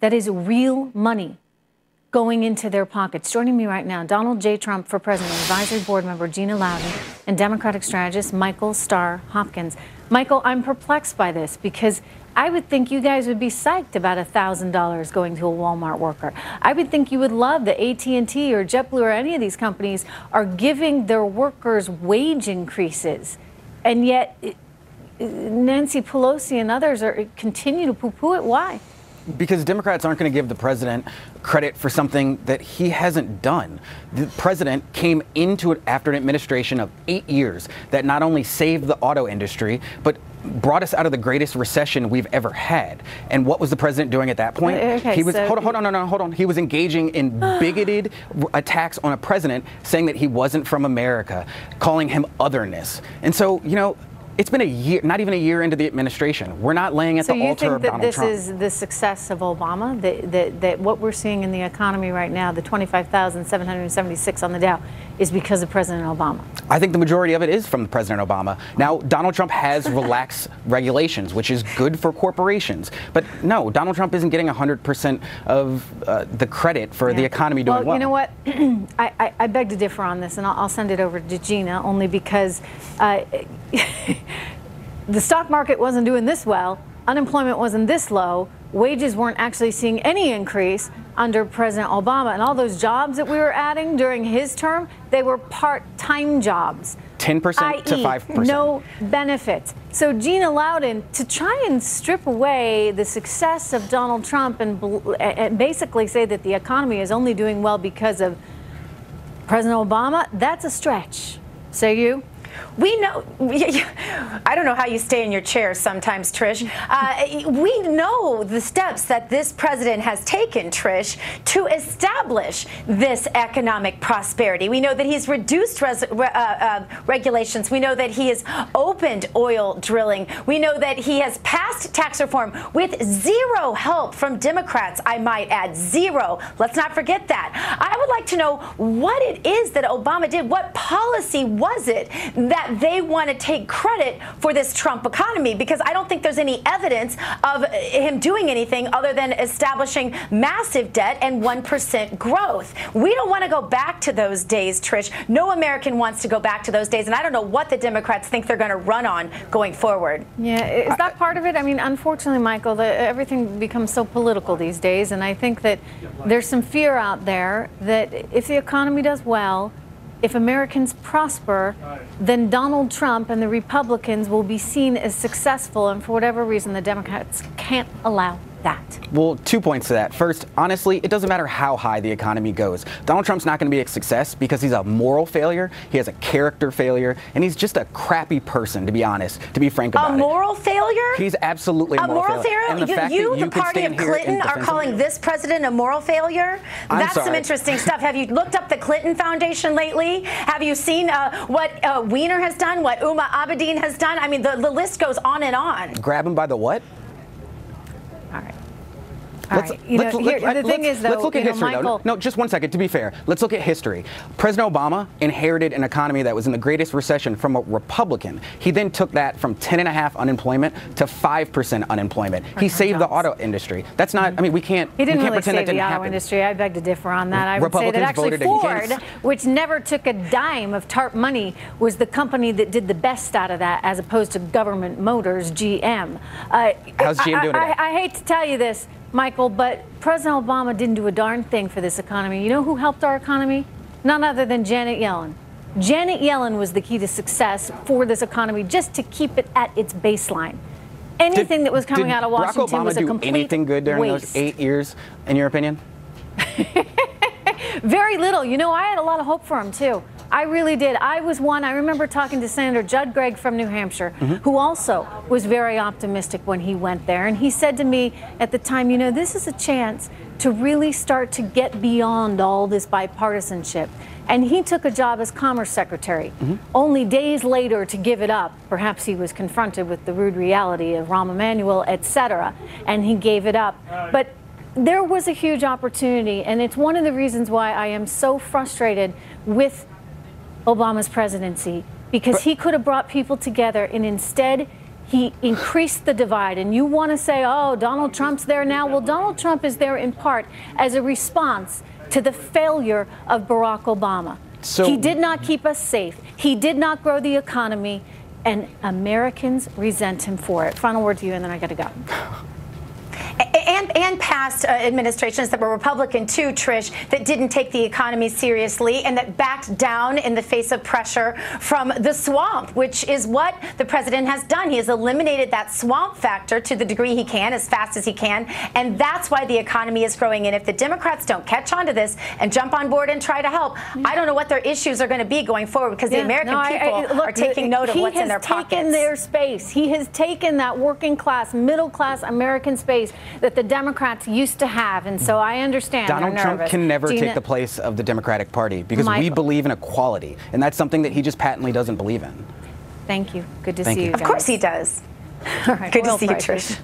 That is real money going into their pockets. Joining me right now, Donald J. Trump for President, Advisory Board Member Gina Loudon, and Democratic strategist Michael Starr Hopkins. Michael, I'm perplexed by this because I would think you guys would be psyched about $1,000 going to a Walmart worker. I would think you would love that AT&T or JetBlue or any of these companies are giving their workers wage increases, and yet Nancy Pelosi and others continue to poo-poo it. Why? Because Democrats aren't going to give the president credit for something that he hasn't done. The president came into it after an administration of 8 years that not only saved the auto industry, but brought us out of the greatest recession we've ever had. And what was the president doing at that point? Okay, he was, so hold on. He was engaging in bigoted attacks on a president, saying that he wasn't from America, calling him otherness. And so, you know, it's been a year, not even a year into the administration. We're not laying at the altar of Donald Trump. So you think that this is the success of Obama? That what we're seeing in the economy right now, the 25,776 on the Dow, is because of President Obama? I think the majority of it is from President Obama. Now, Donald Trump has relaxed regulations, which is good for corporations. But no, Donald Trump isn't getting 100% of the credit for the economy doing well. Well, you know what? I beg to differ on this, and I'll send it over to Gina, only because the stock market wasn't doing this well, unemployment wasn't this low, wages weren't actually seeing any increase under President Obama, and all those jobs that we were adding during his term, they were part-time jobs. 10% to 5%. No benefits. So Gina Loudon, to try and strip away the success of Donald Trump and basically say that the economy is only doing well because of President Obama, that's a stretch. Say you? We know, I don't know how you stay in your chair sometimes, Trish. We know the steps that this president has taken, Trish, to establish this economic prosperity. We know that he's reduced regulations. We know that he has opened oil drilling. We know that he has passed tax reform with zero help from Democrats, I might add. Zero. Let's not forget that. I would like to know what it is that Obama did. What policy was it that they want to take credit for this Trump economy? Because I don't think there's any evidence of him doing anything other than establishing massive debt and 1% growth. We don't want to go back to those days, Trish. No American wants to go back to those days, and I don't know what the Democrats think they're going to run on going forward. Yeah, is that part of it? I mean, unfortunately, Michael, everything becomes so political these days, and I think that there's some fear out there that if the economy does well, if Americans prosper, then Donald Trump and the Republicans will be seen as successful, and for whatever reason, the Democrats can't allow that. Well, 2 points to that. First, honestly, it doesn't matter how high the economy goes. Donald Trump's not going to be a success because he's a moral failure, he has a character failure, and he's just a crappy person, to be honest, to be frank about it. A moral failure? He's absolutely a moral failure. And the party of Clinton, are calling this president a moral failure? That's some interesting stuff. Have you looked up the Clinton Foundation lately? Have you seen what Weiner has done, what Uma Abedin has done? I mean, the list goes on and on. Grab him by the what? All right. Let's look at history, though. No, just 1 second, to be fair. Let's look at history. President Obama inherited an economy that was in the greatest recession from a Republican. He then took that from 10.5% unemployment to 5% unemployment. He saved the auto industry. That's not, I mean, we can't He didn't really pretend that save didn't the auto happen. industry. I beg to differ on that. I would say that actually Ford, which never took a dime of TARP money, was the company that did the best out of that, as opposed to government motors, GM. How's GM doing today? I hate to tell you this, Michael, but President Obama didn't do a darn thing for this economy. You know who helped our economy? None other than Janet Yellen. Janet Yellen was the key to success for this economy, just to keep it at its baseline. Anything that was coming out of Washington was a complete waste. Did Barack Obama do anything good during those 8 years, in your opinion? Very little. You know, I had a lot of hope for him, too. I really did. I remember talking to Senator Judd Gregg from New Hampshire, who also was very optimistic when he went there. And he said to me at the time, you know, this is a chance to really start to get beyond all this bipartisanship. And he took a job as Commerce Secretary. Only days later to give it up. Perhaps he was confronted with the rude reality of Rahm Emanuel, etc., and he gave it up. But there was a huge opportunity, and it's one of the reasons why I am so frustrated with Obama's presidency, because he could have brought people together, and instead he increased the divide. And you want to say, oh, Donald Trump's there now. Well, Donald Trump is there in part as a response to the failure of Barack Obama. So he did not keep us safe. He did not grow the economy. And Americans resent him for it. Final word to you, and then I got to go. And past administrations that were Republican too, Trish, that didn't take the economy seriously and that backed down in the face of pressure from the swamp, which is what the president has done. He has eliminated that swamp factor to the degree he can, as fast as he can, and that's why the economy is growing. And if the Democrats don't catch on to this and jump on board and try to help, I don't know what their issues are going to be going forward, because the American people are taking note of what's in their pockets. He has taken their space. He has taken that working class, middle class American space that the Democrats used to have, and so I understand. Donald Trump can never take the place of the Democratic Party, because we believe in equality, and that's something that he just patently doesn't believe in. Thank you. Good to see you guys. Of course he does. All right. Good to see you, Trish.